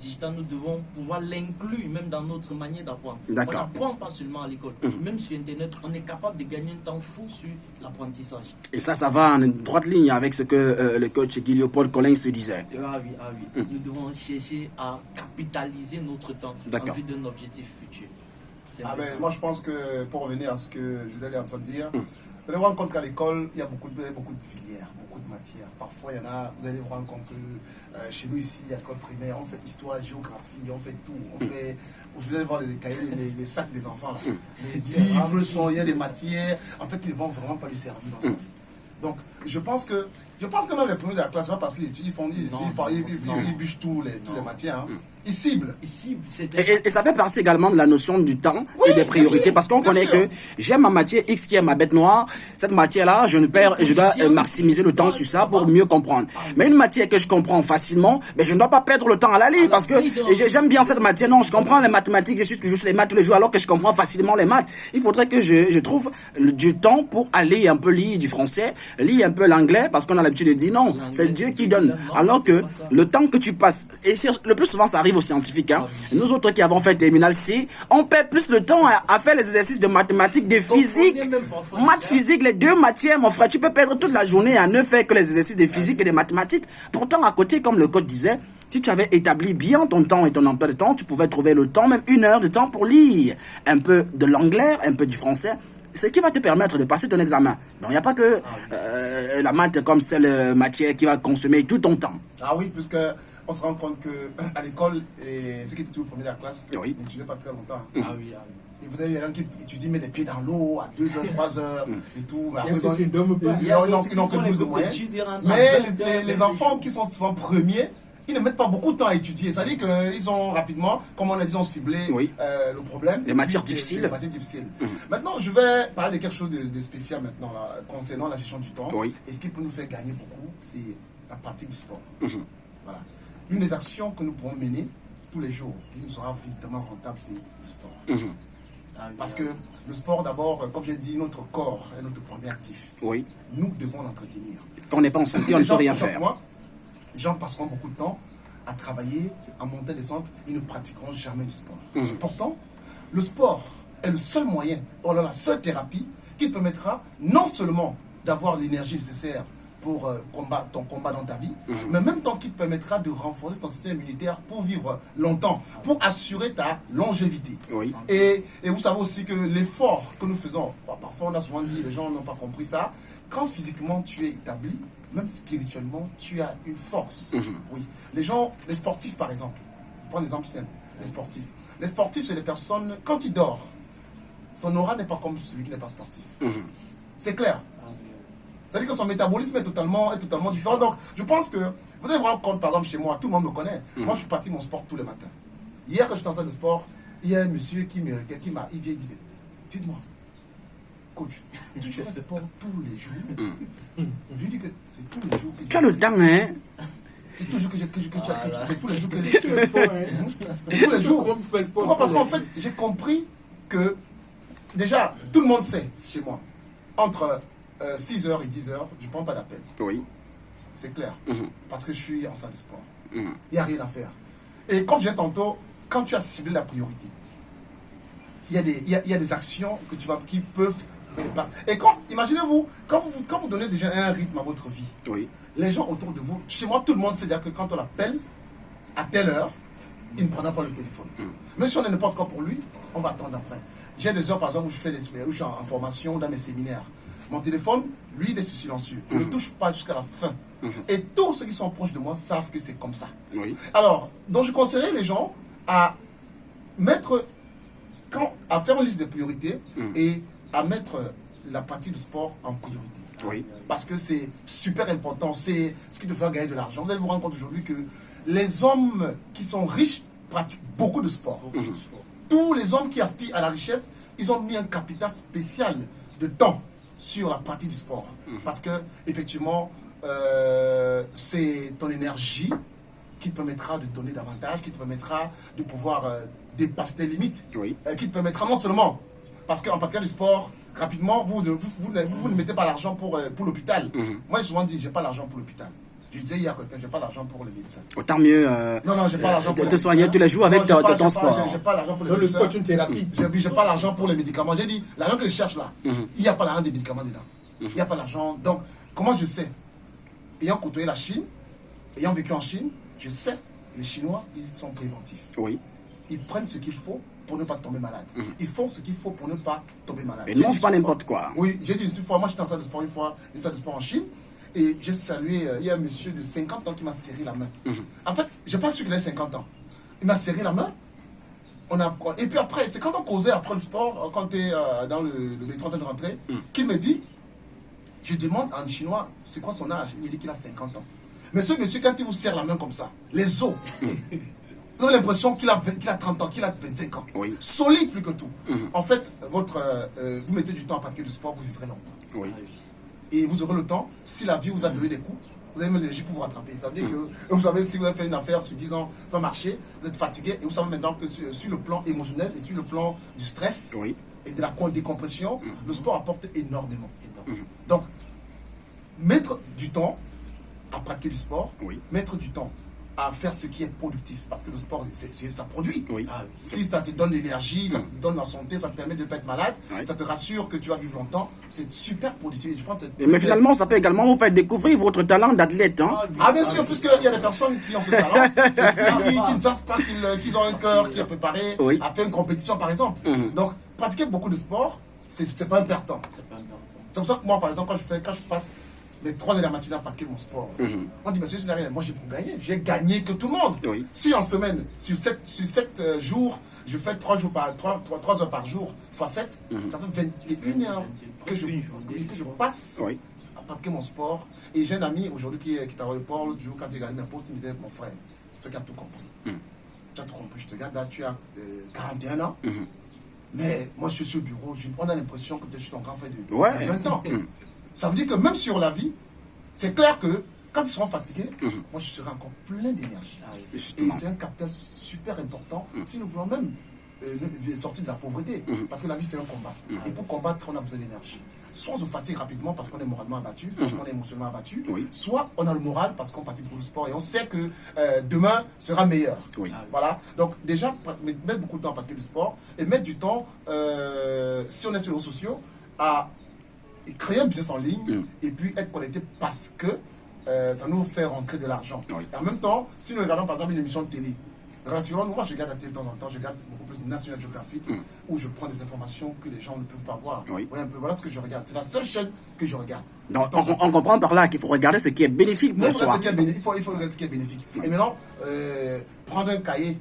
digital, nous devons pouvoir l'inclure même dans notre manière d'apprendre. On n'apprend pas seulement à l'école. Même sur Internet, on est capable de gagner un temps fou sur l'apprentissage. Et ça va en droite ligne avec ce que le coach Guy Léopold Collin se disait. Ah oui. Nous devons chercher à capitaliser notre temps en vue d'un objectif futur. Moi, je pense que, pour revenir à ce que Judel est en train de dire, vous allez vous rendre compte qu'à l'école, il y a beaucoup de filières, beaucoup de matières. Parfois, il y en a, vous allez vous rendre compte que chez nous ici, à l'école primaire, on fait histoire, géographie, on fait tout. Vous allez voir les cahiers, les sacs des enfants. Là. Les livres, il y a des matières, en fait, ils ne vont vraiment pas lui servir dans sa vie. Donc, je pense que même les premiers de la classe, pas parce qu'ils étudient, ils bûchent toutes les matières. Hein. Ils ciblent. Et ça fait partie également de la notion du temps et des priorités. Parce qu'on connaît que j'aime ma matière X qui est ma bête noire. Cette matière-là, je dois maximiser le temps sur ça pour mieux comprendre. Mais une matière que je comprends facilement, je ne dois pas perdre le temps à la lire. Parce que j'aime bien cette matière. Non, je comprends les mathématiques, je suis toujours sur les maths tous les jours alors que je comprends facilement les maths. Il faudrait que je trouve du temps pour aller un peu lire du français, lire un peu l'anglais, parce qu'on a l'habitude de dire non, c'est Dieu qui donne. Alors que le temps que tu passes, et le plus souvent ça arrive aux scientifiques, hein. Nous autres qui avons fait terminal C, on perd plus le temps à faire les exercices de mathématiques, de physique, maths, physique, les deux matières, mon frère. Tu peux perdre toute la journée à ne faire que les exercices de physique et de mathématiques. Pourtant, à côté, comme le coach disait, si tu avais établi bien ton temps et ton emploi de temps, tu pouvais trouver le temps, même 1 heure de temps pour lire un peu de l'anglais, un peu du français. Ce qui va te permettre de passer ton examen. Donc, il n'y a pas que la maths comme celle matière qui va consommer tout ton temps. Ah oui, puisque on se rend compte qu'à l'école, ceux qui étaient au premier de la classe n'étudiaient pas très longtemps. Ah oui. Et vous avez des gens qui étudient, mettent les pieds dans l'eau à 2 heures, 3 heures et tout. Mais après, ils n'ont que plus de moyens. Mais les enfants qui sont souvent premiers, ils ne mettent pas beaucoup de temps à étudier. C'est-à-dire qu'ils ont rapidement, comme on a dit, ont ciblé le problème. Les matières difficiles. Maintenant, je vais parler de quelque chose de spécial maintenant, là, concernant la gestion du temps. Et ce qui peut nous faire gagner beaucoup, c'est la pratique du sport. Voilà. L'une des actions que nous pouvons mener tous les jours, qui nous sera évidemment rentable, c'est le sport. Parce que le sport, d'abord, comme j'ai dit, notre corps est notre premier actif. Nous devons l'entretenir. Quand on n'est pas en santé, on ne peut rien faire. Les gens passeront beaucoup de temps à travailler, à monter des centres, ils ne pratiqueront jamais du sport. Pourtant, le sport est le seul moyen, la seule thérapie qui te permettra non seulement d'avoir l'énergie nécessaire pour ton combat dans ta vie, mais en même temps qui te permettra de renforcer ton système immunitaire pour vivre longtemps, pour assurer ta longévité. Et vous savez aussi que l'effort que nous faisons, parfois on a souvent dit, les gens n'ont pas compris ça, quand physiquement tu es établi, même spirituellement, tu as une force. Les sportifs par exemple, je prends l'exemple simple, les sportifs c'est les personnes, quand ils dorment, son aura n'est pas comme celui qui n'est pas sportif. C'est clair. C'est-à-dire que son métabolisme est totalement différent. Donc, je pense que, vous allez vous rendre compte, par exemple, chez moi, tout le monde me connaît. Moi, je pratique mon sport tous les matins. Hier, quand j'étais en salle de sport, il y a un monsieur il vient dire, dites-moi, coach, tu fais sport tous les jours? Je lui dis que c'est tous les jours que tu as le temps, hein? C'est tous les jours c'est tous les jours que tu le fais. Tous les jours. Pourquoi? Parce qu'en fait, j'ai compris que, déjà, tout le monde sait, chez moi, entre 6h et 10h, je ne prends pas d'appel. C'est clair. Parce que je suis en salle de sport. Il n'y a rien à faire. Et comme je disais tantôt, quand tu as ciblé la priorité, il y a des actions qui peuvent... Et imaginez-vous, quand vous donnez déjà un rythme à votre vie, les gens autour de vous, chez moi, tout le monde sait dire que quand on l'appelle à telle heure, il ne prendra pas le téléphone. Même si on est n'importe quoi pour lui, on va attendre après. J'ai des heures, par exemple, où je suis en formation dans mes séminaires. Mon téléphone, lui, il est silencieux. Je ne touche pas jusqu'à la fin. Et tous ceux qui sont proches de moi savent que c'est comme ça. Alors, donc je conseillerais les gens à faire une liste de priorités et à mettre la pratique du sport en priorité. Parce que c'est super important. C'est ce qui te fera gagner de l'argent. Vous allez vous rendre compte aujourd'hui que les hommes qui sont riches pratiquent beaucoup de sport. Tous les hommes qui aspirent à la richesse, ils ont mis un capital spécial de temps sur la pratique du sport. Parce que, effectivement, c'est ton énergie qui te permettra de donner davantage, qui te permettra de pouvoir dépasser tes limites, qui te permettra non seulement, parce qu'en pratique du sport, rapidement, vous ne mettez pas l'argent pour l'hôpital. Moi, j'ai souvent dit, j'ai pas l'argent pour l'hôpital. Je disais hier à quelqu'un, je n'ai pas l'argent pour les médecins. Tant mieux. Non, j'ai pas l'argent pour te soigner tous les jours avec ton sport. J'ai pas l'argent pour les Le médecins. sport est une thérapie. J'ai pas l'argent pour les médicaments. J'ai dit, l'argent que je cherche là, il n'y a pas l'argent des médicaments dedans. Il n'y a pas l'argent. Donc, comment je sais? Ayant côtoyé la Chine, ayant vécu en Chine, je sais que les Chinois, ils sont préventifs. Oui. Ils prennent ce qu'il faut pour ne pas tomber malade. Ils font ce qu'il faut pour ne pas tomber malade. Et ne mangent pas n'importe quoi. Oui, j'ai dit une fois, moi j'étais en salle de sport une fois, une salle de sport en Chine, et j'ai salué, il y a un monsieur de 50 ans qui m'a serré la main. En fait, je n'ai pas su qu'il avait 50 ans. Il m'a serré la main. Et puis après, c'est quand on causait après le sport, quand tu es dans le métro en train de rentrer, qu'il me dit, je demande en chinois, c'est quoi son âge? Il me dit qu'il a 50 ans. Mais ce monsieur, quand il vous serre la main comme ça, les os, vous avez l'impression qu'il a 30 ans, qu'il a 25 ans. Oui. Solide plus que tout. En fait, vous mettez du temps à pratiquer du sport, vous vivrez longtemps. Oui. Et vous aurez le temps, si la vie vous a donné des coups, vous avez même l'énergie pour vous rattraper. Ça veut dire que, vous savez, si vous avez fait une affaire sur 10 ans, ça va marcher, vous êtes fatigué, et vous savez maintenant que sur le plan émotionnel et sur le plan du stress Oui. et de la décompression, le sport apporte énormément. Donc, mettre du temps à pratiquer du sport, Oui. mettre du temps à faire ce qui est productif, parce que le sport, ça produit. Oui. Si ça te donne l'énergie, ça te donne la santé, ça te permet de ne pas être malade, Oui. ça te rassure que tu vas vivre longtemps, c'est super productif. Je pense que Mais finalement, ça peut également vous faire découvrir votre talent d'athlète. Hein? Ah bien sûr, puisqu'il y a des personnes qui ont ce talent, qui ne savent pas qu'ils ont un cœur qui est préparé Oui. à faire une compétition par exemple. Donc, pratiquer beaucoup de sport, c'est pas un perte temps. C'est pour ça que moi, par exemple, quand je passe les 3 heures de la matinée à pratiquer mon sport, on dit, monsieur, c'est rien, moi j'ai pour gagner. J'ai gagné que tout le monde. Oui. Si en semaine, sur 7 jours, je fais 3 heures par jour, fois 7, ça fait 21 heures que je passe Oui. à pratiquer mon sport. Et j'ai un ami aujourd'hui qui est à l'aéroport, l'autre jour, quand il regardait mes posts, il me disait, mon frère, tu as tout compris. Tu as tout compris. Je te regarde là, tu as 41 ans. Mais moi, je suis au bureau, on a l'impression que je suis ton grand frère de 20 ans. Ça veut dire que même sur la vie, c'est clair que quand ils seront fatigués, moi, je serai encore plein d'énergie. Et c'est un capital super important si nous voulons même sortir de la pauvreté. Parce que la vie, c'est un combat. Et pour combattre, on a besoin d'énergie. Soit on se fatigue rapidement parce qu'on est moralement abattu, parce qu'on est émotionnellement abattu, soit on a le moral parce qu'on pratique beaucoup de sport et on sait que demain sera meilleur. Voilà. Donc déjà, mettre beaucoup de temps à pratiquer du sport et mettre du temps, si on est sur les réseaux sociaux, à créer un business en ligne et puis être connecté parce que ça nous fait rentrer de l'argent. Et en même temps, si nous regardons par exemple une émission de télé, rassurons-nous, moi je regarde la télé de temps en temps, je regarde beaucoup plus National Geographic où je prends des informations que les gens ne peuvent pas voir. Un peu, voilà ce que je regarde. C'est la seule chaîne que je regarde. Donc on comprend par là qu'il faut regarder ce qui est bénéfique pour soi. Il faut regarder ce qui est bénéfique. Et maintenant, prendre un cahier